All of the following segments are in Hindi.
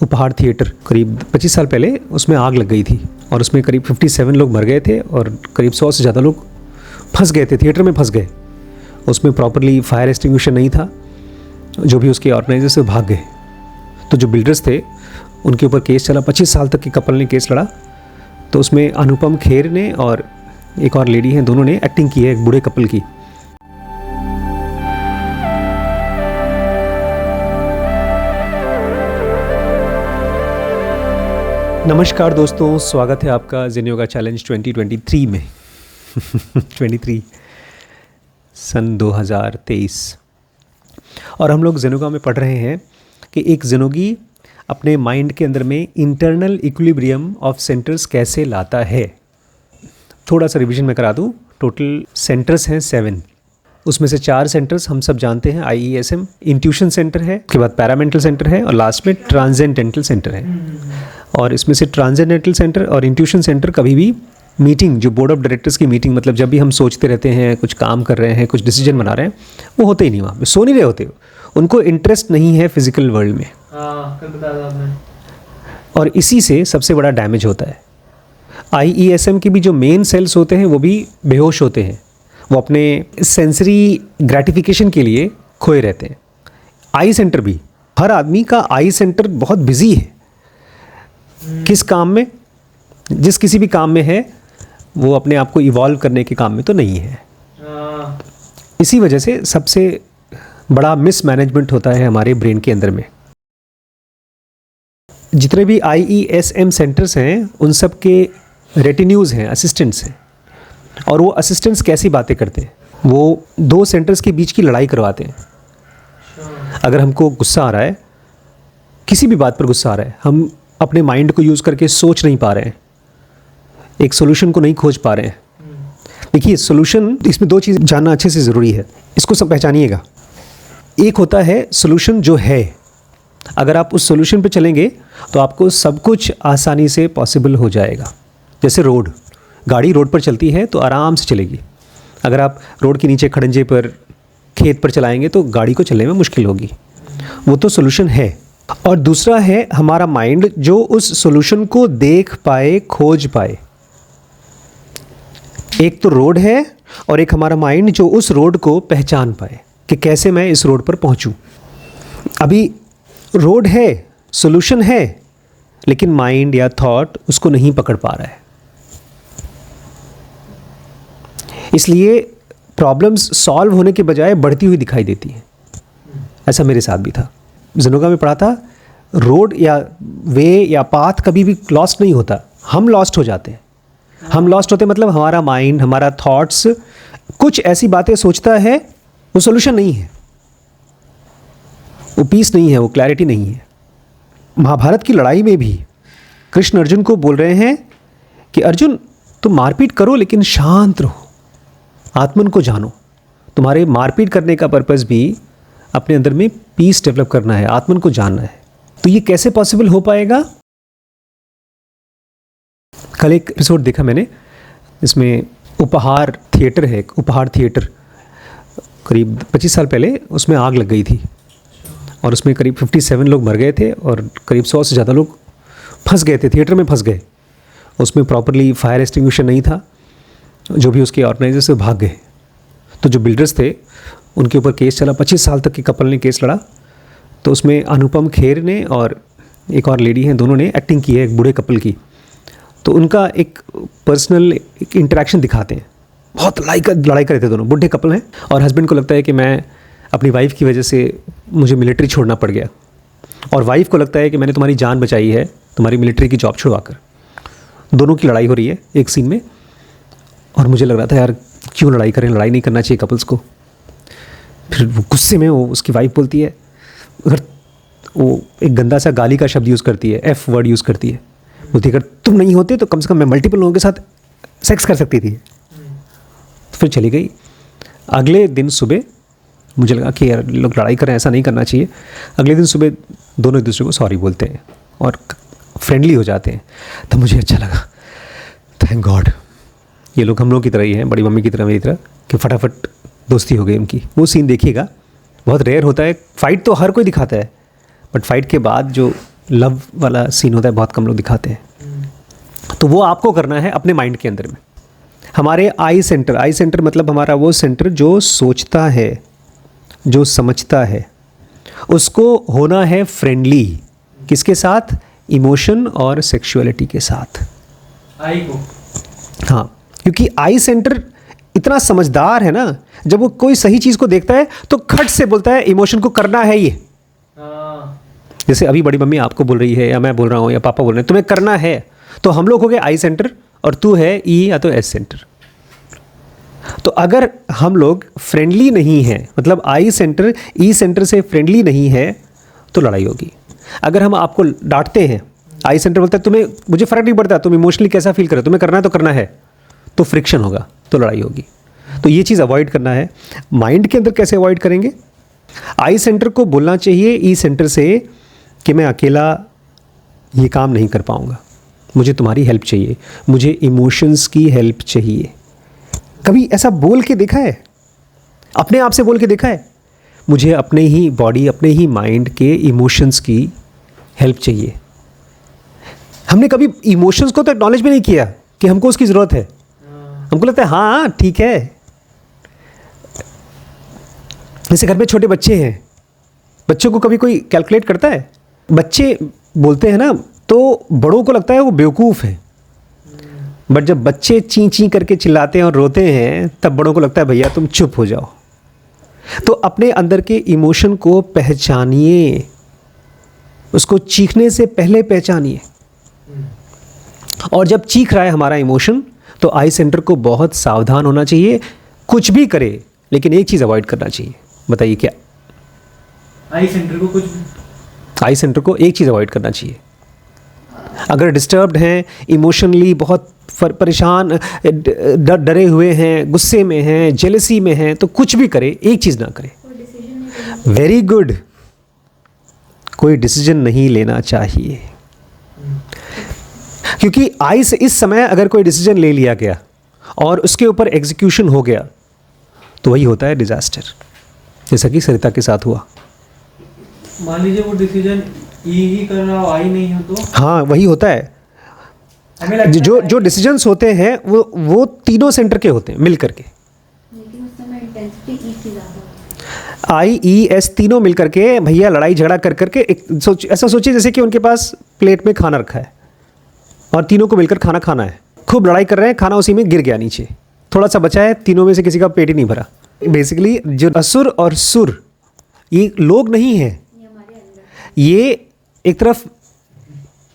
उपहार थिएटर करीब 25 साल पहले उसमें आग लग गई थी और उसमें करीब 57 लोग मर गए थे और करीब 100 से ज़्यादा लोग फंस गए थे, थिएटर में फंस गए। उसमें प्रॉपरली फायर एक्सटिंग्विशर नहीं था, जो भी उसके ऑर्गेनाइजर्स भाग गए। तो जो बिल्डर्स थे उनके ऊपर केस चला, 25 साल तक के कपल ने केस लड़ा। तो उसमें अनुपम खेर ने और एक और लेडी हैं, दोनों ने एक्टिंग की है एक बूढ़े कपल की। नमस्कार दोस्तों, स्वागत है आपका जिन योगा चैलेंज 2023 में 23 सन 2023। और हम लोग जिनोगा में पढ़ रहे हैं कि एक जिनोगी अपने माइंड के अंदर में इंटरनल इक्विलिब्रियम ऑफ सेंटर्स कैसे लाता है। थोड़ा सा रिवीजन मैं करा दूं। टोटल सेंटर्स हैं 7। उसमें से 4 सेंटर्स हम सब जानते हैं, IESM, इंट्यूशन सेंटर है, उसके बाद पैरामेंटल सेंटर है और लास्ट में ट्रांसेंडेंटल सेंटर है। और इसमें से ट्रांसेंडेंटल सेंटर और इंट्यूशन सेंटर कभी भी मीटिंग, जो बोर्ड ऑफ डायरेक्टर्स की मीटिंग, मतलब जब भी हम सोचते रहते हैं, कुछ काम कर रहे हैं, कुछ डिसीजन बना रहे हैं, वो होते ही नहीं, वहाँ पे सो नहीं रहे होते। उनको इंटरेस्ट नहीं है फिजिकल वर्ल्ड में। कल बताया आपने। और इसी से सबसे बड़ा डैमेज होता है। IESM के भी जो मेन सेल्स होते हैं वो भी बेहोश होते हैं, वो अपने सेंसरी ग्रेटिफिकेशन के लिए खोए रहते हैं। आई सेंटर भी, हर आदमी का आई सेंटर बहुत बिजी है। किस काम में, जिस किसी भी काम में है, वो अपने आप को इवॉल्व करने के काम में तो नहीं है। इसी वजह से सबसे बड़ा मिसमैनेजमेंट होता है हमारे ब्रेन के अंदर में। जितने भी IESM सेंटर्स हैं उन सब के रेटिन्यूज़ हैं, असिस्टेंट्स हैं। और वो असिस्टेंट्स कैसी बातें करते हैं, वो 2 सेंटर्स के बीच की लड़ाई करवाते हैं। अगर हमको गुस्सा आ रहा है, किसी भी बात पर गुस्सा आ रहा है, हम अपने माइंड को यूज़ करके सोच नहीं पा रहे हैं, एक सोल्यूशन को नहीं खोज पा रहे हैं। देखिए सोल्यूशन, इसमें 2 चीज़ जानना अच्छे से ज़रूरी है, इसको सब पहचानिएगा। एक होता है सोल्यूशन जो है, अगर आप उस सोल्यूशन पे चलेंगे तो आपको सब कुछ आसानी से पॉसिबल हो जाएगा। जैसे रोड, गाड़ी रोड पर चलती है तो आराम से चलेगी। अगर आप रोड के नीचे खड़ंजे पर, खेत पर चलाएंगे तो गाड़ी को चलने में मुश्किल होगी। वो तो सोल्यूशन है। और दूसरा है हमारा माइंड, जो उस सोल्यूशन को देख पाए, खोज पाए। एक तो रोड है और एक हमारा माइंड जो उस रोड को पहचान पाए कि कैसे मैं इस रोड पर पहुंचूं। अभी रोड है, सोल्यूशन है, लेकिन माइंड या थॉट उसको नहीं पकड़ पा रहा है। इसलिए प्रॉब्लम्स सॉल्व होने के बजाय बढ़ती हुई दिखाई देती हैं। ऐसा मेरे साथ भी था। जिनोगा में पढ़ा था, रोड या वे या पाथ कभी भी लॉस्ट नहीं होता, हम लॉस्ट हो जाते हैं। हम लॉस्ट होते मतलब हमारा माइंड, हमारा थॉट्स कुछ ऐसी बातें सोचता है, वो सोल्यूशन नहीं है, वो पीस नहीं है, वो क्लैरिटी नहीं है। महाभारत की लड़ाई में भी कृष्ण अर्जुन को बोल रहे हैं कि अर्जुन तुम मारपीट करो लेकिन शांत रहो, आत्मन को जानो। तुम्हारे मारपीट करने का पर्पस भी अपने अंदर में पीस डेवलप करना है, आत्मन को जानना है। तो ये कैसे पॉसिबल हो पाएगा? कल एक एपिसोड देखा मैंने, इसमें उपहार थिएटर है, उपहार थिएटर करीब 25 साल पहले उसमें आग लग गई थी और उसमें करीब 57 लोग मर गए थे और करीब 100 से ज़्यादा लोग फंस गए थे, थिएटर में फंस गए। उसमें प्रॉपरली फायर एक्सटिंग्विशर नहीं था, जो भी उसके ऑर्गेनाइजर्स भाग गए। तो जो बिल्डर्स थे उनके ऊपर केस चला, 25 साल तक के कपल ने केस लड़ा। तो उसमें अनुपम खेर ने और एक और लेडी हैं, दोनों ने एक्टिंग की है एक बूढ़े कपल की। तो उनका एक पर्सनल एक इंटरेक्शन दिखाते हैं। बहुत लड़ाई कर रहे थे दोनों, बूढ़े कपल हैं और हस्बैंड को लगता है कि मैं अपनी वाइफ की वजह से मुझे मिलिट्री छोड़ना पड़ गया, और वाइफ को लगता है कि मैंने तुम्हारी जान बचाई है तुम्हारी मिलिट्री की जॉब छुड़वाकर। दोनों की लड़ाई हो रही है एक सीन में, और मुझे लग रहा था यार क्यों लड़ाई करें, लड़ाई नहीं करना चाहिए कपल्स को। फिर वो गुस्से में वो उसकी वाइफ बोलती है, अगर वो एक गंदा सा गाली का शब्द यूज़ करती है, F वर्ड यूज़ करती है, बोलती है अगर तुम नहीं होते तो कम से कम मैं मल्टीपल लोगों के साथ सेक्स कर सकती थी। तो फिर चली गई। अगले दिन सुबह मुझे लगा कि यार लोग लड़ाई करें, ऐसा नहीं करना चाहिए। अगले दिन सुबह दोनों एक दूसरे को सॉरी बोलते हैं और फ्रेंडली हो जाते हैं। तो मुझे अच्छा लगा, थैंक गॉड ये लोग हम लोग की तरह ही हैं, बड़ी मम्मी की तरह, मेरी तरह, कि फटाफट दोस्ती हो गई उनकी। वो सीन देखिएगा, बहुत रेयर होता है। फाइट तो हर कोई दिखाता है, बट फाइट के बाद जो लव वाला सीन होता है, बहुत कम लोग दिखाते हैं। तो वो आपको करना है अपने माइंड के अंदर में। हमारे आई सेंटर मतलब हमारा वो सेंटर जो सोचता है, जो समझता है, उसको होना है फ्रेंडली। किसके साथ? इमोशन और सेक्सुअलिटी के साथ। आई को, हाँ, क्योंकि आई सेंटर इतना समझदार है ना, जब वो कोई सही चीज़ को देखता है तो खट से बोलता है इमोशन को करना है ये। जैसे अभी बड़ी मम्मी आपको बोल रही है या मैं बोल रहा हूँ या पापा बोल रहे हैं तुम्हें करना है, तो हम लोग हो गए आई सेंटर और तू है ई या तो एस सेंटर। तो अगर हम लोग फ्रेंडली नहीं हैं, मतलब आई सेंटर ई सेंटर से फ्रेंडली नहीं है, तो लड़ाई होगी। अगर हम आपको डांटते हैं, आई सेंटर बोलता है तुम्हें, मुझे फ़र्क नहीं पड़ता तुम इमोशनली कैसा फील करो, तुम्हें करना है तो करना है, तो फ्रिक्शन होगा, तो लड़ाई होगी। तो ये चीज़ अवॉइड करना है। माइंड के अंदर कैसे अवॉइड करेंगे? आई सेंटर को बोलना चाहिए ई सेंटर से कि मैं अकेला ये काम नहीं कर पाऊँगा, मुझे तुम्हारी हेल्प चाहिए, मुझे इमोशंस की हेल्प चाहिए। कभी ऐसा बोल के देखा है? अपने आप से बोल के देखा है? मुझे अपने ही बॉडी, अपने ही माइंड के इमोशंस की हेल्प चाहिए। हमने कभी इमोशंस को तो एक्नॉलेज भी नहीं किया कि हमको उसकी ज़रूरत है। हमको लगता है हाँ ठीक है। जैसे घर में छोटे बच्चे हैं, बच्चों को कभी कोई कैलकुलेट करता है? बच्चे बोलते हैं ना, तो बड़ों को लगता है वो बेवकूफ़ है, बट जब बच्चे ची ची करके चिल्लाते हैं और रोते हैं, तब बड़ों को लगता है भैया तुम चुप हो जाओ। तो अपने अंदर के इमोशन को पहचानिए, उसको चीखने से पहले पहचानिए। और जब चीख रहा है हमारा इमोशन, तो आई सेंटर को बहुत सावधान होना चाहिए। कुछ भी करे, लेकिन एक चीज़ अवॉइड करना चाहिए। बताइए क्या? आई सेंटर को आई सेंटर को एक चीज़ अवॉइड करना चाहिए। अगर डिस्टर्ब्ड हैं, इमोशनली बहुत परेशान, डरे हुए हैं, गुस्से में हैं, जेलसी में हैं, तो कुछ भी करे, एक चीज़ ना करे। वेरी गुड, कोई डिसीजन नहीं लेना चाहिए। क्योंकि आई से इस समय अगर कोई डिसीजन ले लिया गया और उसके ऊपर एग्जीक्यूशन हो गया, तो वही होता है डिजास्टर, जैसा कि सरिता के साथ हुआ। मान लीजिए वो डिसीजन ही कर रहा हो, आई नहीं हो तो? हाँ, वही होता है। जो डिसीजंस होते हैं वो तीनों सेंटर के होते हैं मिल करके। लेकिन उस समय इंटेंसिटी ई की ज़्यादा होती है। आई ई एस तीनों मिल करके भैया लड़ाई झगड़ा कर करके ऐसा सोचिए जैसे कि उनके पास प्लेट में खाना रखा है और तीनों को मिलकर खाना खाना है। खूब लड़ाई कर रहे हैं, खाना उसी में गिर गया नीचे, थोड़ा सा बचा है, तीनों में से किसी का पेट ही नहीं भरा। बेसिकली जो असुर और सुर, ये लोग नहीं हैं, ये हमारे अंदर ये एक तरफ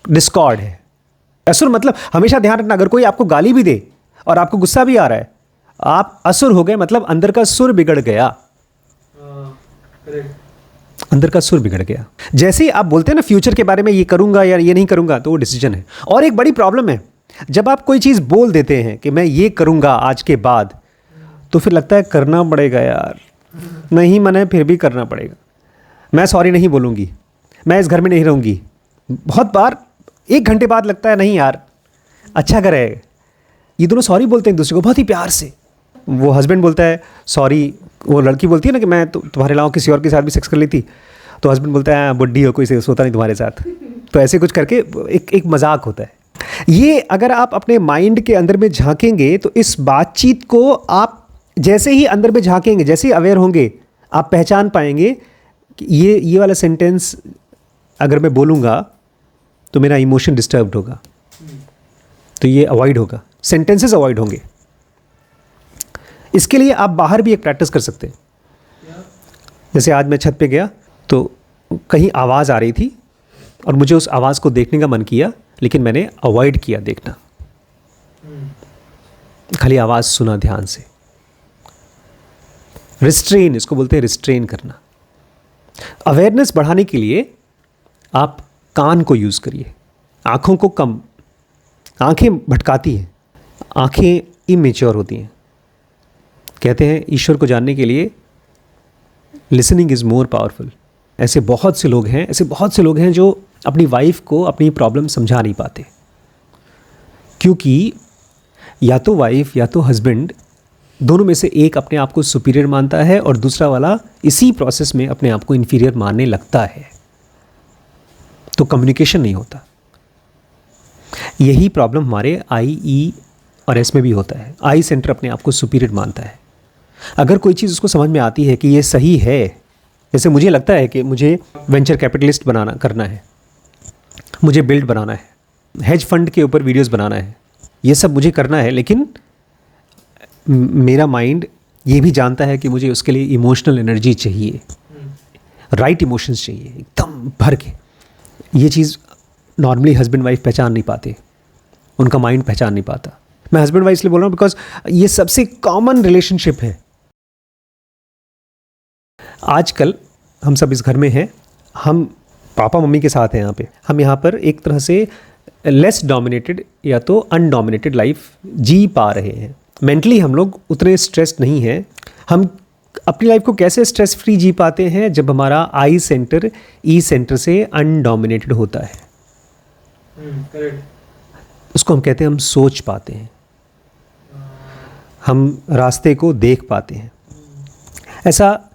डिस्कॉर्ड है। असुर मतलब हमेशा ध्यान रखना, अगर कोई आपको गाली भी दे और आपको गुस्सा भी आ रहा है, आप असुर हो गए, मतलब अंदर का सुर बिगड़ गया। अंदर का सुर बिगड़ गया। जैसे ही आप बोलते हैं ना फ्यूचर के बारे में, ये करूंगा या ये नहीं करूंगा, तो वो डिसीजन है। और एक बड़ी प्रॉब्लम है, जब आप कोई चीज़ बोल देते हैं कि मैं ये करूंगा आज के बाद, तो फिर लगता है करना पड़ेगा यार, नहीं मन है फिर भी करना पड़ेगा, मैं सॉरी नहीं बोलूँगी, मैं इस घर में नहीं रहूँगी। बहुत बार 1 घंटे बाद लगता है नहीं यार अच्छा करे। ये दोनों सॉरी बोलते हैं एक दूसरे को बहुत ही प्यार से। वो हस्बैंड बोलता है सॉरी, वो लड़की बोलती है ना कि मैं तुम्हारे अलावा किसी और के साथ भी सेक्स कर ली थी, तो हस्बैंड बोलता है बुड्ढी हो, कोई से सोता नहीं तुम्हारे साथ। तो ऐसे कुछ करके एक मजाक होता है। ये अगर आप अपने माइंड के अंदर में झांकेंगे, तो इस बातचीत को आप जैसे ही अंदर में झांकेंगे, जैसे ही अवेयर होंगे, आप पहचान पाएंगे कि ये वाला सेंटेंस अगर मैं बोलूँगा तो मेरा इमोशन डिस्टर्ब्ड होगा, तो ये अवॉइड होगा, सेंटेंसेस अवॉइड होंगे। इसके लिए आप बाहर भी एक प्रैक्टिस कर सकते हैं। जैसे आज मैं छत पे गया तो कहीं आवाज़ आ रही थी और मुझे उस आवाज़ को देखने का मन किया, लेकिन मैंने अवॉइड किया देखना, खाली आवाज़ सुना ध्यान से। रिस्ट्रेन, इसको बोलते हैं रिस्ट्रेन करना। अवेयरनेस बढ़ाने के लिए आप कान को यूज़ करिए, आँखों को कम। आँखें भटकाती हैं, आँखें इमेच्योर होती हैं। कहते हैं ईश्वर को जानने के लिए लिसनिंग इज़ मोर पावरफुल। ऐसे बहुत से लोग हैं जो अपनी वाइफ को अपनी प्रॉब्लम समझा नहीं पाते, क्योंकि या तो वाइफ या तो हस्बैंड, दोनों में से एक अपने आप को सुपीरियर मानता है और दूसरा वाला इसी प्रोसेस में अपने आप को इन्फीरियर मानने लगता है। तो कम्युनिकेशन नहीं होता। यही प्रॉब्लम हमारे आई, ई और एस में भी होता है। आई सेंटर अपने आप को सुपीरियर मानता है। अगर कोई चीज़ उसको समझ में आती है कि ये सही है, जैसे मुझे लगता है कि मुझे वेंचर कैपिटलिस्ट करना है, मुझे बिल्ड बनाना है, हेज फंड के ऊपर वीडियोस बनाना है, ये सब मुझे करना है, लेकिन मेरा माइंड ये भी जानता है कि मुझे उसके लिए इमोशनल एनर्जी चाहिए, राइट इमोशंस चाहिए एकदम भर के। ये चीज़ नॉर्मली हस्बैंड वाइफ पहचान नहीं पाते, उनका माइंड पहचान नहीं पाता। मैं हस्बैंड वाइफ इसलिए बोल रहा हूँ बिकॉज ये सबसे कॉमन रिलेशनशिप है। आजकल हम सब इस घर में हैं, हम पापा मम्मी के साथ हैं यहाँ पे। हम यहाँ पर एक तरह से लेस डोमिनेटेड या तो अनडोमिनेटेड लाइफ जी पा रहे हैं। मेंटली हम लोग उतने स्ट्रेस्ड नहीं हैं। हम अपनी लाइफ को कैसे स्ट्रेस फ्री जी पाते हैं? जब हमारा आई सेंटर ई सेंटर से अनडोमिनेटेड होता है। उसको हम कहते हैं हम सोच पाते हैं, हम रास्ते को देख पाते हैं। ऐसा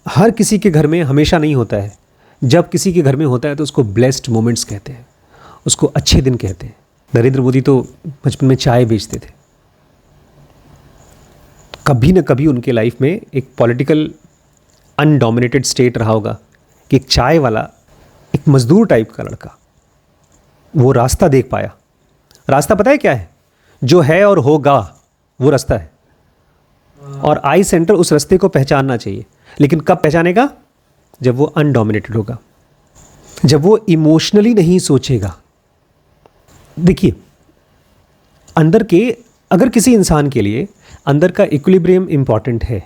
हर किसी के घर में हमेशा नहीं होता है। जब किसी के घर में होता है तो उसको ब्लेस्ड मोमेंट्स कहते हैं, उसको अच्छे दिन कहते हैं। नरेंद्र मोदी तो बचपन में चाय बेचते थे। कभी न कभी उनके लाइफ में एक पॉलिटिकल अनडोमिनेटेड स्टेट रहा होगा कि एक चाय वाला, एक मजदूर टाइप का लड़का, वो रास्ता देख पाया। रास्ता पता है क्या है? जो है और होगा वो रास्ता है। और आई सेंटर उस रास्ते को पहचानना चाहिए, लेकिन कब पहचानेगा? जब वो अनडोमिनेटेड होगा, जब वो इमोशनली नहीं सोचेगा। देखिए, अंदर के, अगर किसी इंसान के लिए अंदर का इक्विलिब्रियम इंपॉर्टेंट है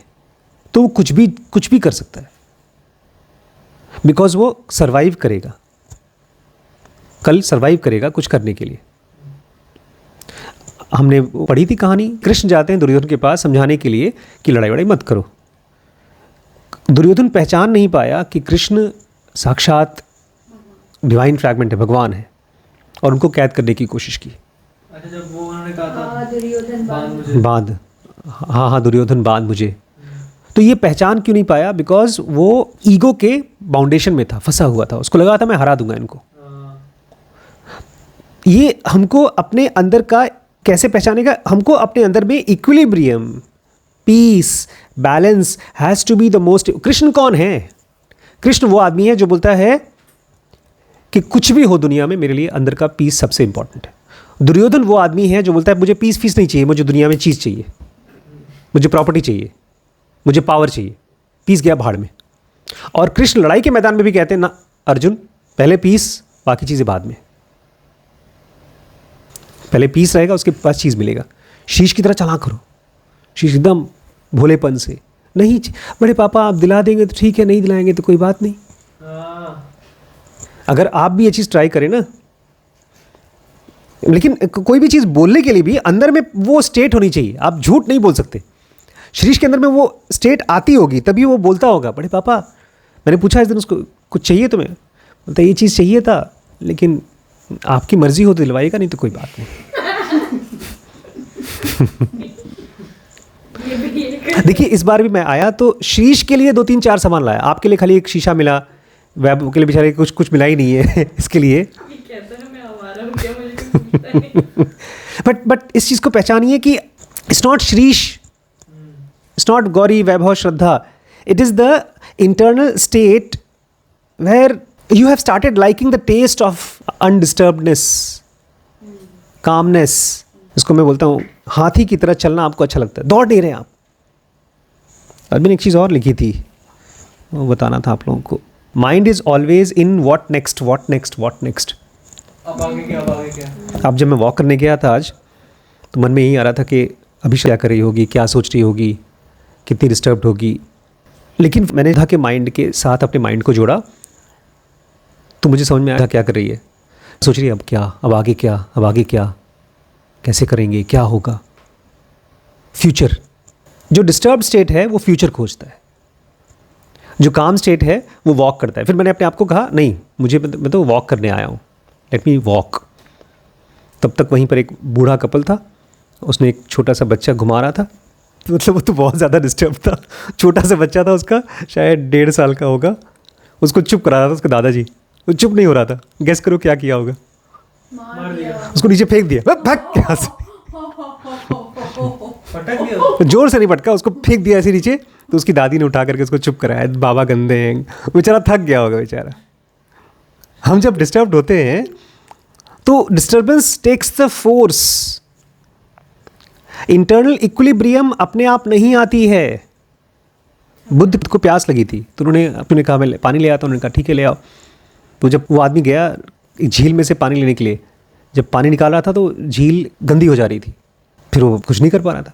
तो वो कुछ भी कर सकता है, बिकॉज वो सरवाइव करेगा, कल सरवाइव करेगा कुछ करने के लिए। हमने पढ़ी थी कहानी, कृष्ण जाते हैं दुर्योधन के पास समझाने के लिए कि लड़ाई वड़ाई मत करो। दुर्योधन पहचान नहीं पाया कि कृष्ण साक्षात डिवाइन फ्रैगमेंट है, भगवान है, और उनको कैद करने की कोशिश की। अच्छा, जब वो उन्होंने कहा था दुर्योधन बांध, हाँ दुर्योधन बांध मुझे, तो ये पहचान क्यों नहीं पाया? बिकॉज वो ईगो के बाउंडेशन में था, फंसा हुआ था। उसको लगा था मैं हरा दूंगा इनको। ये हमको अपने अंदर का कैसे पहचानेगा? हमको अपने अंदर में equilibrium, peace, balance has to be the most. Krishna कौन है? कृष्ण वो आदमी है जो बोलता है कि कुछ भी हो दुनिया में, मेरे लिए अंदर का पीस सबसे इंपॉर्टेंट है। दुर्योधन वो आदमी है जो बोलता है मुझे पीस फीस नहीं चाहिए, मुझे दुनिया में चीज़ चाहिए, मुझे प्रॉपर्टी चाहिए, मुझे पावर चाहिए। पीस गया भाड़ में। और कृष्ण लड़ाई के मैदान में भी कहते हैं ना अर्जुन, पहले पीस, बाकी चीज़ें बाद में। पहले पीस रहेगा, उसके पास चीज़ मिलेगा। शीश की तरह चला करो, शीश एकदम भोलेपन से, नहीं बड़े पापा आप दिला देंगे तो ठीक है, नहीं दिलाएंगे तो कोई बात नहीं। अगर आप भी ये चीज़ ट्राई करें ना, लेकिन कोई भी चीज़ बोलने के लिए भी अंदर में वो स्टेट होनी चाहिए। आप झूठ नहीं बोल सकते। श्रीश के अंदर में वो स्टेट आती होगी तभी वो बोलता होगा, बड़े पापा मैंने पूछा इस दिन उसको कुछ चाहिए तुम्हें, बोलता ये चीज़ चाहिए था, लेकिन आपकी मर्जी हो तो दिलवाएगा, नहीं तो कोई बात नहीं। देखिए, इस बार भी मैं आया तो श्रीश के लिए 2-3-4 सामान लाया। आपके लिए खाली एक शीशा मिला, वैभव के लिए बेचारे कुछ मिला ही नहीं है इसके लिए। बट इस चीज़ को पहचानिए कि it's not Shrish, it's not Gauri, Vaibhav, Shraddha. It is the internal state where you have started liking the taste of undisturbedness, calmness. इसको मैं बोलता हूँ हाथी की तरह चलना आपको अच्छा लगता है, दौड़ नहीं रहे आप। और मैंने एक चीज़ और लिखी थी, वो बताना था आप लोगों को। Mind is always in what next, what next, what next. अब आगे क्या, अब आगे क्या? अब जब मैं वॉक करने गया था आज, तो मन में यही आ रहा था कि अभी क्या कर रही होगी, क्या सोच रही होगी, कितनी डिस्टर्ब्ड होगी। लेकिन मैंने था कि माइंड के साथ अपने माइंड को जोड़ा तो मुझे समझ में आया क्या कर रही है। सोच रही है अब क्या, अब आगे क्या, अब आगे क्या, कैसे करेंगे, क्या होगा, फ्यूचर। जो डिस्टर्ब स्टेट है वो फ्यूचर खोजता है, जो काम स्टेट है वो वॉक करता है। फिर मैंने अपने आप को कहा नहीं, मैं तो वॉक करने आया हूँ, लेट मी वॉक। तब तक वहीं पर एक बूढ़ा कपल था, उसने एक छोटा सा बच्चा घुमा रहा था। मतलब वो तो बहुत ज़्यादा डिस्टर्ब था, छोटा सा बच्चा था उसका, शायद 1.5 साल का होगा। उसको चुप करा रहा था उसके दादाजी, वो चुप नहीं हो रहा था। गैस करो क्या किया होगा? मार दिया, उसको नीचे फेंक दिया। भाग यहाँ से। पटक दिया। जोर से नहीं पटका, उसको फेंक दिया ऐसे नीचे। तो उसकी दादी ने उठा करके उसको चुप कराया, बाबा गंदे हैं। बेचारा थक गया होगा बेचारा। हम जब डिस्टर्ब्ड होते हैं तो disturbance takes the force. Internal equilibrium अपने आप नहीं आती है। बुद्ध को प्यास लगी थी तो उन्होंने कहा मैं पानी ले आता हूँ। उन्होंने कहा ठीक है ले आओ। तो जब वो आदमी गया झील में से पानी लेने के लिए, जब पानी निकाल रहा था तो झील गंदी हो जा रही थी। फिर वो कुछ नहीं कर पा रहा था।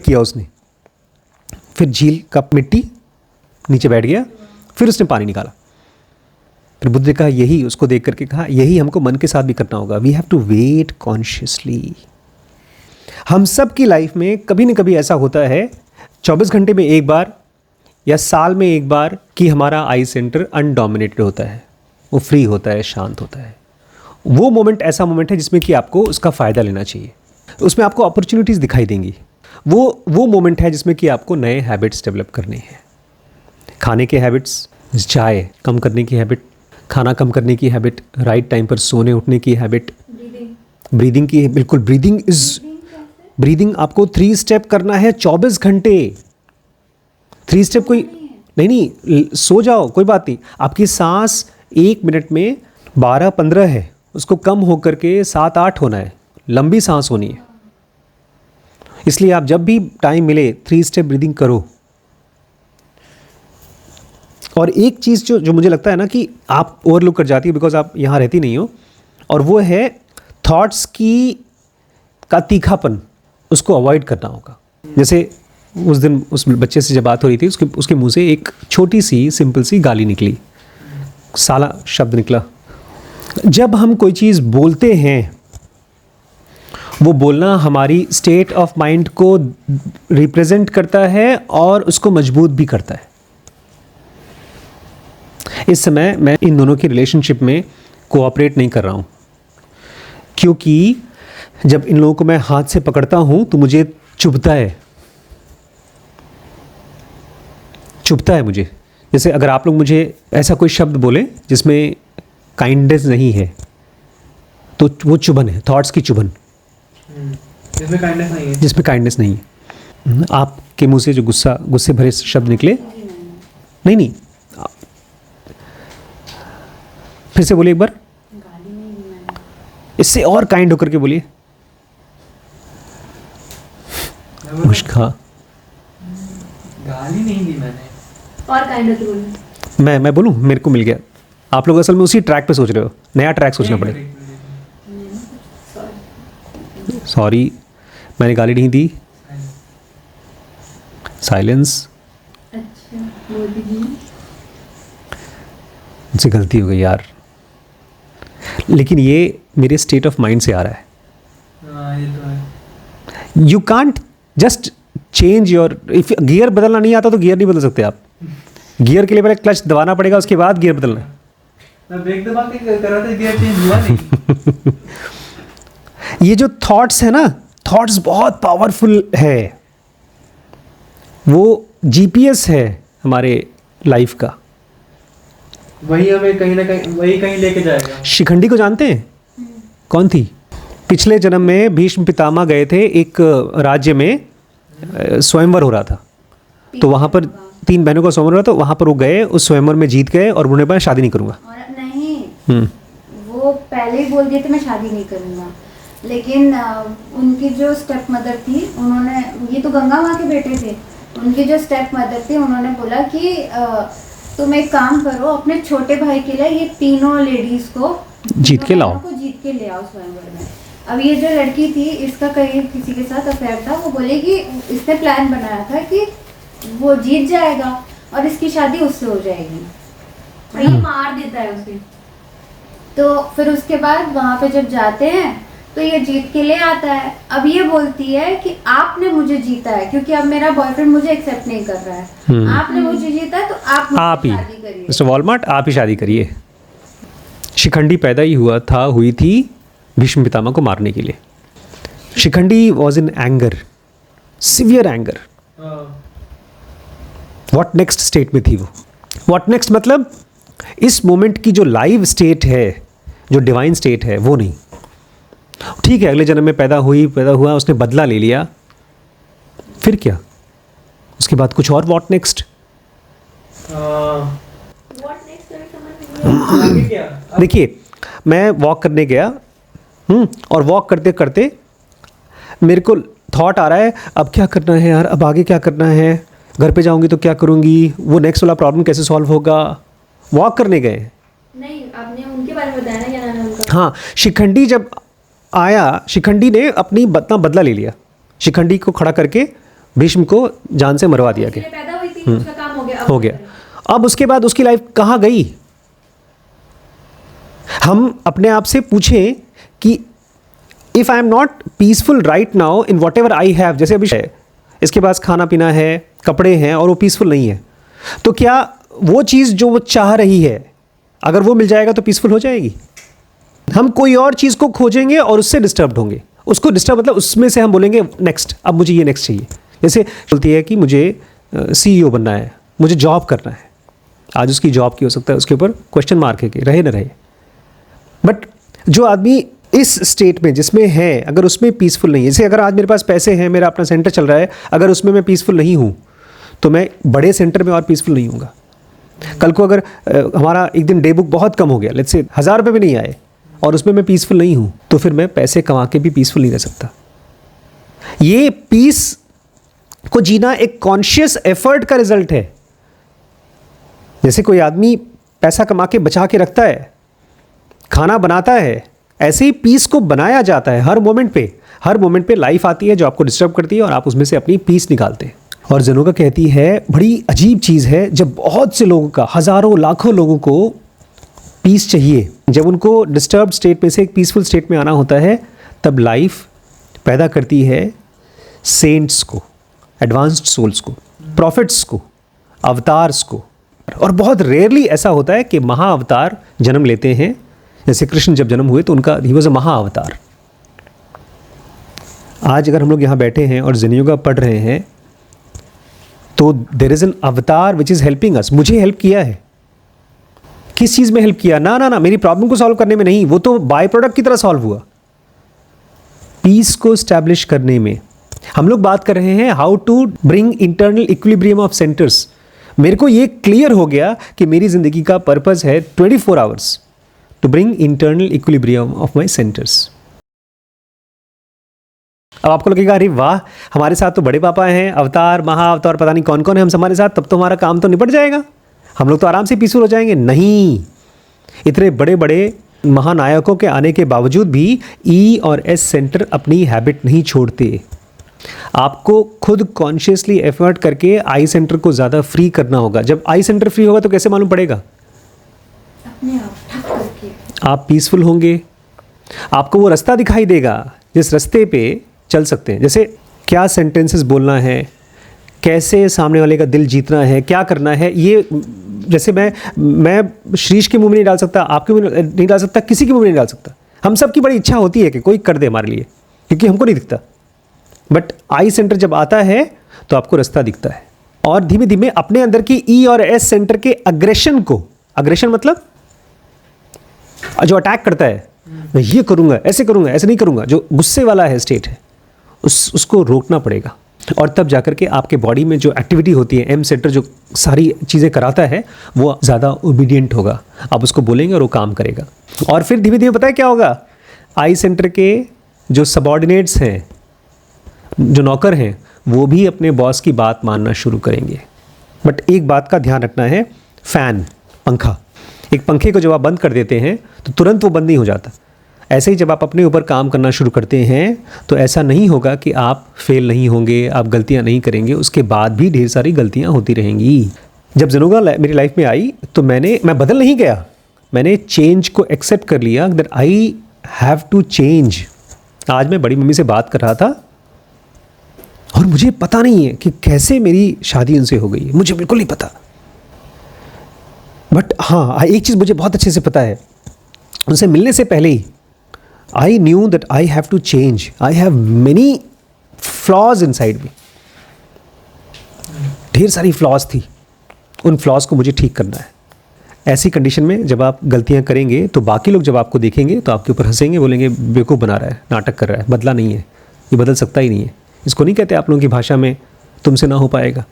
किया उसने, फिर झील का मिट्टी नीचे बैठ गया, फिर उसने पानी निकाला। फिर बुद्ध ने कहा यही, उसको देख करके कहा यही हमको मन के साथ भी करना होगा। We have to wait consciously. हम सब की लाइफ में कभी न कभी ऐसा होता है 24 घंटे में एक बार या साल में एक बार कि हमारा आई सेंटर अनडोमिनेटेड होता है, वो फ्री होता है, शांत होता है। वो मोमेंट ऐसा मोमेंट है जिसमें कि आपको उसका फ़ायदा लेना चाहिए। उसमें आपको अपॉर्चुनिटीज़ दिखाई देंगी। वो मोमेंट है जिसमें कि आपको नए हैबिट्स डेवलप करने हैं। खाने के हैबिट्स, चाय कम करने की हैबिट, खाना कम करने की हैबिट, राइट टाइम पर सोने उठने की हैबिट, ब्रीदिंग की। बिल्कुल, ब्रीदिंग आपको 3 स्टेप करना है 24 घंटे। 3 स्टेप कोई नहीं, सो जाओ कोई बात नहीं। आपकी सांस 1 मिनट में 12-15 है, उसको कम होकर के 7-8 होना है। लंबी सांस होनी है। इसलिए आप जब भी टाइम मिले 3 स्टेप ब्रीदिंग करो। और एक चीज़ जो मुझे लगता है ना कि आप ओवरलुक कर जाती है बिकॉज आप यहाँ रहती नहीं हो, और वो है थॉट्स का तीखापन। उसको अवॉइड करना होगा। जैसे उस दिन उस बच्चे से जब बात हो रही थी, उसके मुंह से एक छोटी सी सिंपल सी गाली निकली, साला शब्द निकला। जब हम कोई चीज़ बोलते हैं, वो बोलना हमारी स्टेट ऑफ माइंड को रिप्रेजेंट करता है और उसको मजबूत भी करता है। इस समय मैं इन दोनों की रिलेशनशिप में कोऑपरेट नहीं कर रहा हूँ, क्योंकि जब इन लोगों को मैं हाथ से पकड़ता हूँ तो मुझे चुभता है मुझे। जैसे अगर आप लोग मुझे ऐसा कोई शब्द बोले जिसमें काइंडनेस नहीं है तो वो चुभन है, थॉट्स की चुभन। जिसमें काइंडनेस नहीं है। आपके मुंह से जो गुस्से भरे शब्द निकले, नहीं, फिर से बोलिए एक बार, इससे और काइंड होकर के बोलिए। मुश्किल गाली नहीं दी मैंने। और काइंड ऑफ रूल मैं बोलूं, मेरे को मिल गया। आप लोग असल में उसी ट्रैक पे सोच रहे हो, नया ट्रैक सोचना पड़ेगा। सॉरी, मैंने गाली नहीं दी। साइलेंस। अच्छा बोल दीजिए। मुझसे गलती हो गई यार, लेकिन ये मेरे स्टेट ऑफ माइंड से आ रहा है। हाँ, ये तो है। You can't just change your, if gear बदलना नहीं आता तो गियर नहीं बदल सकते आप। गियर के लिए पहले क्लच दबाना पड़ेगा, उसके बाद गियर बदलना। मैं ब्रेक दबा के कर रहा था, गियर चेंज हुआ नहीं। ये जो थॉट्स है ना, थॉट्स बहुत पावरफुल है। वो जीपीएस है हमारे लाइफ का। वही हमें कहीं ना कहीं वही लेके जाएगा। शिखंडी को जानते हैं? कौन थी? पिछले जन्म में भीष्म पितामह गए थे एक राज्य में, स्वयंवर हो रहा था। तो वहाँ पर 3 बहनों का स्वयंवर हो रहा था। वहाँ पर वो गए, उस स्वयंवर में जीत गए और उन्होंने बोला शादी नहीं करूँगा। और नहीं, वो पहले ही बोल दिए थे मैं शादी नहीं करूँगा। लेकिन उनकी जो स्टेप मदर थी, उन्होंने, ये तो गंगा माँ के बेटे थे, उनकी जो स्टेप मदर थी उन्होंने बोला कि तुम एक काम करो, अपने छोटे भाई के लिए ये तीनों लेडीज को जीत के लाओ, जीत के ले आओ स्वयंवर में। अब ये जो लड़की थी, इसका कहीं किसी के साथ अफेयर था। वो बोले कि इसने प्लान बनाया था कि वो जीत जाएगा और इसकी शादी उससे हो जाएगी और ये मार देता है उसे। तो फिर उसके बाद वहाँ पे जब जाते हैं तो ये जीत के ले आता है। अब ये बोलती है कि आपने मुझे जीता है, क्योंकि अब मेरा बॉयफ्रेंड मुझे एक्सेप्ट नहीं कर रहा है। आपने मुझे जीता है तो आप ही शादी करिए। मिस्टर वॉलमार्ट, आप ही शादी करिए। शिखंडी पैदा ही हुई थी भीष्म पितामह को मारने के लिए। Shikhandi was in anger, severe anger. What next state में थी वो? व्हाट नेक्स्ट मतलब इस मोमेंट की जो लाइव स्टेट है, जो डिवाइन स्टेट है, वो नहीं। ठीक है, अगले जन्म में पैदा हुआ, उसने बदला ले लिया, फिर क्या? उसके बाद कुछ और, व्हाट नेक्स्ट? आगे क्या? देखिए, मैं वॉक करने गया और वॉक करते करते मेरे को थॉट आ रहा है, अब क्या करना है यार, अब आगे क्या करना है, घर पे जाऊंगी तो क्या करूंगी, वो नेक्स्ट वाला प्रॉब्लम कैसे सॉल्व होगा। वॉक करने गए। नहीं, आपने उनके बारे में बताया ना, क्या नाम है उनका? हाँ, शिखंडी जब आया, शिखंडी ने अपनी बदला ले लिया। शिखंडी को खड़ा करके भीष्म को जान से मरवा दिया गया। पैदा हुई थी, उसका काम हो गया। हो गया। अब उसके बाद उसकी लाइफ कहाँ गई? हम अपने आप से पूछें कि if I am not peaceful right now in what ever I have, जैसे अभी इसके पास खाना पीना है, कपड़े हैं, और वो पीसफुल नहीं है, तो क्या वो चीज़ जो वो चाह रही है, अगर वो मिल जाएगा तो पीसफुल हो जाएगी? हम कोई और चीज़ को खोजेंगे और उससे डिस्टर्ब होंगे। उसको डिस्टर्ब मतलब उसमें से हम बोलेंगे नेक्स्ट, अब मुझे ये नेक्स्ट चाहिए। जैसे बोलती है कि मुझे CEO बनना है, मुझे जॉब करना है। आज उसकी जॉब की हो सकता है उसके ऊपर क्वेश्चन मार्क है कि रहे ना रहे। बट जो आदमी इस स्टेट में जिसमें है, अगर उसमें पीसफुल नहीं है, जैसे अगर आज मेरे पास पैसे हैं, मेरा अपना सेंटर चल रहा है, अगर उसमें मैं पीसफुल नहीं हूँ तो मैं बड़े सेंटर में और पीसफुल नहीं हूँगा। कल को अगर हमारा एक दिन डे बुक बहुत कम हो गया, लेट्स से 1000 रुपये भी नहीं आए, और उसमें मैं पीसफुल नहीं हूँ, तो फिर मैं पैसे कमा के भी पीसफुल नहीं रह सकता। ये पीस को जीना एक कॉन्शियस एफर्ट का रिजल्ट है। जैसे कोई आदमी पैसा कमा के बचा के रखता है, खाना बनाता है, ऐसे ही पीस को बनाया जाता है। हर मोमेंट पे लाइफ आती है जो आपको डिस्टर्ब करती है और आप उसमें से अपनी पीस निकालते हैं। और जनोगा कहती है बड़ी अजीब चीज़ है, जब बहुत से लोगों का, हज़ारों लाखों लोगों को पीस चाहिए, जब उनको डिस्टर्ब स्टेट में से एक पीसफुल स्टेट में आना होता है, तब लाइफ पैदा करती है सेंट्स को, एडवांस्ड सोल्स को, प्रॉफिट्स को, अवतार्स को। और बहुत रेयरली ऐसा होता है कि महाअवतार जन्म लेते हैं। जैसे कृष्ण जब जन्म हुए तो उनका ही वॉज अ महाअवतार। आज अगर हम लोग यहाँ बैठे हैं और जनयोगा पढ़ रहे हैं तो देयर इज़ एन अवतार विच इज़ हेल्पिंग अस। मुझे हेल्प किया है। किस चीज़ में हेल्प किया? ना, मेरी प्रॉब्लम को सॉल्व करने में नहीं, वो तो बाय प्रोडक्ट की तरह सॉल्व हुआ। पीस को स्टैब्लिश करने में हम लोग बात कर रहे हैं how to bring internal equilibrium of centres. मेरे को ये क्लियर हो गया कि मेरी ज़िंदगी का पर्पस है 24 hours to bring internal equilibrium of my centres. अब आपको लगेगा अरे वाह, हमारे साथ तो बड़े पापा हैं, अवतार, महाअवतार, पता नहीं कौन कौन है हम हमारे साथ, तब तो हमारा काम तो निपट जाएगा, हम लोग तो आराम से पीसफुल हो जाएंगे। नहीं, इतने बड़े बड़े महानायकों के आने के बावजूद भी E और S सेंटर अपनी हैबिट नहीं छोड़ते। आपको खुद कॉन्शियसली एफर्ट करके आई सेंटर को ज़्यादा फ्री करना होगा। जब आई सेंटर फ्री होगा तो कैसे मालूम पड़ेगा? अपने आप ठक करके आप पीसफुल होंगे, आपको वो रास्ता दिखाई देगा जिस रास्ते पे चल सकते हैं। जैसे क्या सेंटेंसेस बोलना है, कैसे सामने वाले का दिल जीतना है, क्या करना है, ये जैसे मैं श्रीश के मुंह में नहीं डाल सकता, आपके मुंह में नहीं डाल सकता, किसी के मुंह में नहीं डाल सकता। हम सब की बड़ी इच्छा होती है कि कोई कर दे हमारे लिए, क्योंकि हमको नहीं दिखता। बट आई सेंटर जब आता है तो आपको रास्ता दिखता है, और धीमे धीमे अपने अंदर की E और S सेंटर के अग्रेशन को, अग्रेशन मतलब जो अटैक करता है, मैं ये करूँगा, ऐसे करूँगा, ऐसे नहीं करूँगा, जो गुस्से वाला है स्टेट है, उसको रोकना पड़ेगा। और तब जाकर के आपके बॉडी में जो एक्टिविटी होती है, M सेंटर जो सारी चीज़ें कराता है, वो ज़्यादा ओबीडियंट होगा। आप उसको बोलेंगे और वो काम करेगा। और फिर धीमे धीमे पता है क्या होगा? आई सेंटर के जो सबॉर्डिनेट्स हैं, जो नौकर हैं, वो भी अपने बॉस की बात मानना शुरू करेंगे। बट एक बात का ध्यान रखना है, फ़ैन, पंखा, एक पंखे को जब आप बंद कर देते हैं तो तुरंत वो बंद नहीं हो जाता। ऐसे ही जब आप अपने ऊपर काम करना शुरू करते हैं तो ऐसा नहीं होगा कि आप फेल नहीं होंगे, आप गलतियां नहीं करेंगे, उसके बाद भी ढेर सारी गलतियां होती रहेंगी। जब जनोगा मेरी लाइफ में आई तो मैं बदल नहीं गया, मैंने चेंज को एक्सेप्ट कर लिया that I have to change. आज मैं बड़ी मम्मी से बात कर रहा था और मुझे पता नहीं है कि कैसे मेरी शादी उनसे हो गई, मुझे बिल्कुल नहीं पता। बट हाँ, एक चीज़ मुझे बहुत अच्छे से पता है, उनसे मिलने से पहले ही I knew that I have to change. I have many flaws inside me. ढेर सारी फ्लॉज थी, उन फ्लॉज को मुझे ठीक करना है। ऐसी कंडीशन में जब आप गलतियां करेंगे तो बाकी लोग जब आपको देखेंगे तो आपके ऊपर हंसेंगे, बोलेंगे बेवकूफ़ बना रहा है, नाटक कर रहा है, बदला नहीं है, ये बदल सकता ही नहीं है। इसको नहीं कहते आप लोगों की भाषा में तुमसे ना हो पाएगा।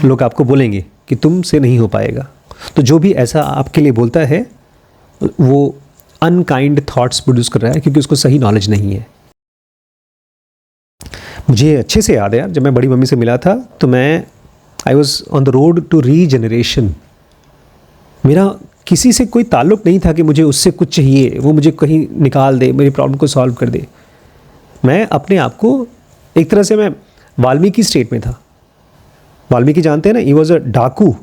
लोग आपको बोलेंगे कि तुमसे नहीं हो पाएगा। तो जो भी ऐसा आपके लिए बोलता है वो अनकाइंड थॉट्स प्रोड्यूस कर रहा है, क्योंकि उसको सही नॉलेज नहीं है। मुझे अच्छे से याद है यार, जब मैं बड़ी मम्मी से मिला था तो I was on the road to regeneration. मेरा किसी से कोई ताल्लुक़ नहीं था कि मुझे उससे कुछ चाहिए, वो मुझे कहीं निकाल दे, मेरी प्रॉब्लम को सॉल्व कर दे। मैं अपने आप को एक तरह से, मैं वाल्मीकि स्टेट में था। वाल्मीकि जानते हैं ना, ही वॉज अ डाकू,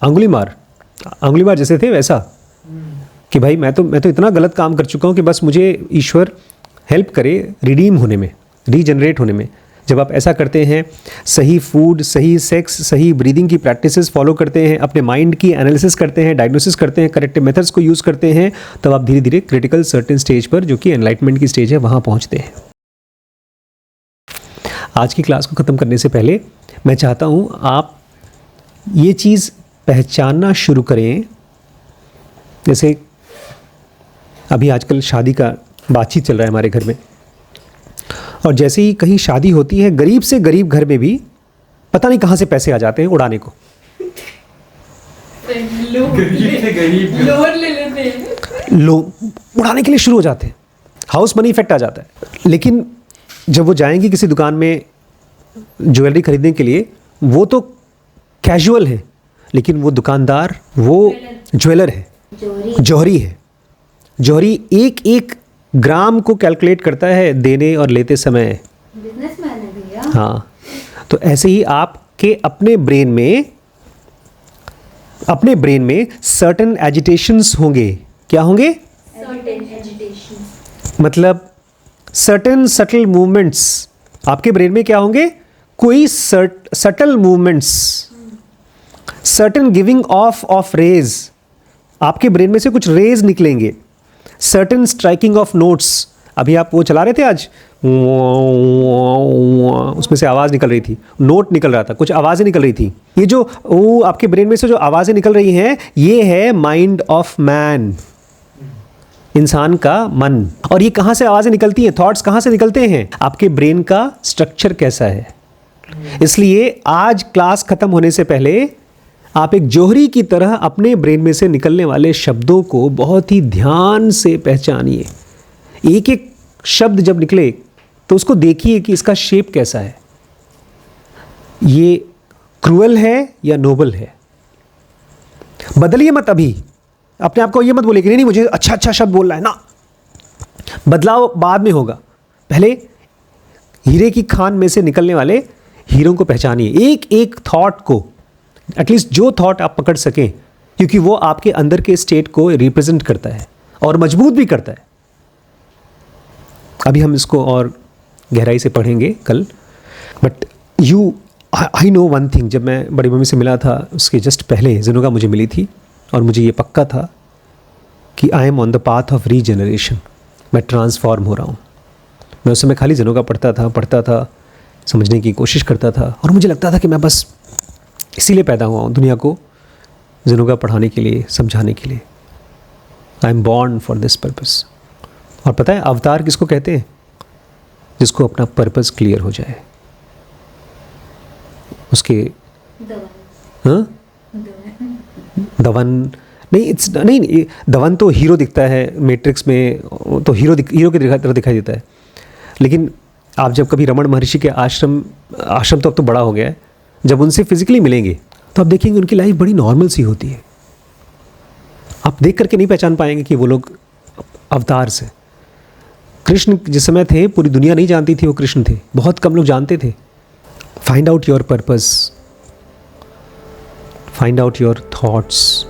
अंगुलीमार जैसे थे वैसा, कि भाई मैं तो इतना गलत काम कर चुका हूँ कि बस मुझे ईश्वर हेल्प करे रिडीम होने में, रीजनरेट होने में। जब आप ऐसा करते हैं, सही फूड, सही सेक्स, सही ब्रीदिंग की प्रैक्टिसेस फॉलो करते हैं, अपने माइंड की एनालिसिस करते हैं, डायग्नोसिस करते हैं, करेक्टिव मेथड्स को यूज़ करते हैं, तब आप धीरे धीरे क्रिटिकल सर्टेन स्टेज पर, जो कि एनलाइटमेंट की स्टेज है, वहाँ पहुँचते हैं। आज की क्लास को ख़त्म करने से पहले मैं चाहता हूँ आप ये चीज़ पहचानना शुरू करें। जैसे अभी आजकल शादी का बातचीत चल रहा है हमारे घर में, और जैसे ही कहीं शादी होती है, गरीब से गरीब घर में भी पता नहीं कहाँ से पैसे आ जाते हैं उड़ाने को। लोन ले लेते हैं, लोग उड़ाने के लिए शुरू हो जाते हैं, हाउस मनी इफेक्ट आ जाता है। लेकिन जब वो जाएंगी किसी दुकान में ज्वेलरी खरीदने के लिए, वो तो कैजुअल है, लेकिन वो दुकानदार वो ज्वेलर है, जौहरी है। जौहरी एक एक ग्राम को कैलकुलेट करता है देने और लेते समय। बिजनेसमैन है भैया। हाँ, तो ऐसे ही आपके अपने ब्रेन में सर्टेन एजिटेशंस होंगे। क्या होंगे? सर्टेन एजिटेशन, मतलब सर्टेन सटल मूवमेंट्स आपके ब्रेन में क्या होंगे? कोई subtle movements, certain giving off rays, आपके ब्रेन में से कुछ रेज निकलेंगे। सर्टेन स्ट्राइकिंग ऑफ नोट्स, अभी आप वो चला रहे थे आज, उसमें से आवाज़ निकल रही थी, नोट निकल रहा था, कुछ आवाज़ें निकल रही थी। ये जो आपके ब्रेन में से जो आवाज़ें निकल रही हैं, ये है माइंड ऑफ मैन, इंसान का मन। और ये कहाँ से आवाज़ें निकलती हैं, थॉट्स कहाँ से निकलते हैं? आपके ब्रेन का स्ट्रक्चर कैसा है। इसलिए आज क्लास खत्म होने से पहले आप एक जौहरी की तरह अपने ब्रेन में से निकलने वाले शब्दों को बहुत ही ध्यान से पहचानिए। एक एक शब्द जब निकले तो उसको देखिए कि इसका शेप कैसा है, ये क्रूअल है या नोबल है। बदलिए मत, अभी अपने आप को ये मत बोले कि नहीं मुझे अच्छा शब्द बोलना है ना, बदलाव बाद में होगा। पहले हीरे की खान में से निकलने वाले हीरों को पहचानिए, एक एक थॉट को, एटलीस्ट जो थॉट आप पकड़ सकें, क्योंकि वो आपके अंदर के स्टेट को रिप्रेजेंट करता है और मजबूत भी करता है। अभी हम इसको और गहराई से पढ़ेंगे कल, but I know one thing. जब मैं बड़ी मम्मी से मिला था, उसके जस्ट पहले जिनोगा मुझे मिली थी, और मुझे ये पक्का था कि I am on the path of regeneration, मैं ट्रांसफॉर्म हो रहा हूँ। मैं उस समय खाली जिनोगा पढ़ता था, समझने की कोशिश करता था, और मुझे लगता था कि मैं बस इसीलिए पैदा हुआ हूँ दुनिया को जिनोगा पढ़ाने के लिए, समझाने के लिए। I am born for this purpose. और पता है अवतार किसको कहते हैं? जिसको अपना पर्पस क्लियर हो जाए, उसके दवन नहीं, दवन तो हीरो दिखता है मैट्रिक्स में, तो हीरो की तरह दिखाई देता है। लेकिन आप जब कभी रमण महर्षि के आश्रम तो अब तो बड़ा हो गया है, जब उनसे फिजिकली मिलेंगे तो आप देखेंगे उनकी लाइफ बड़ी नॉर्मल सी होती है। आप देख करके नहीं पहचान पाएंगे कि वो लोग अवतार से। कृष्ण जिस समय थे, पूरी दुनिया नहीं जानती थी वो कृष्ण थे, बहुत कम लोग जानते थे। Find out your purpose, find out your thoughts,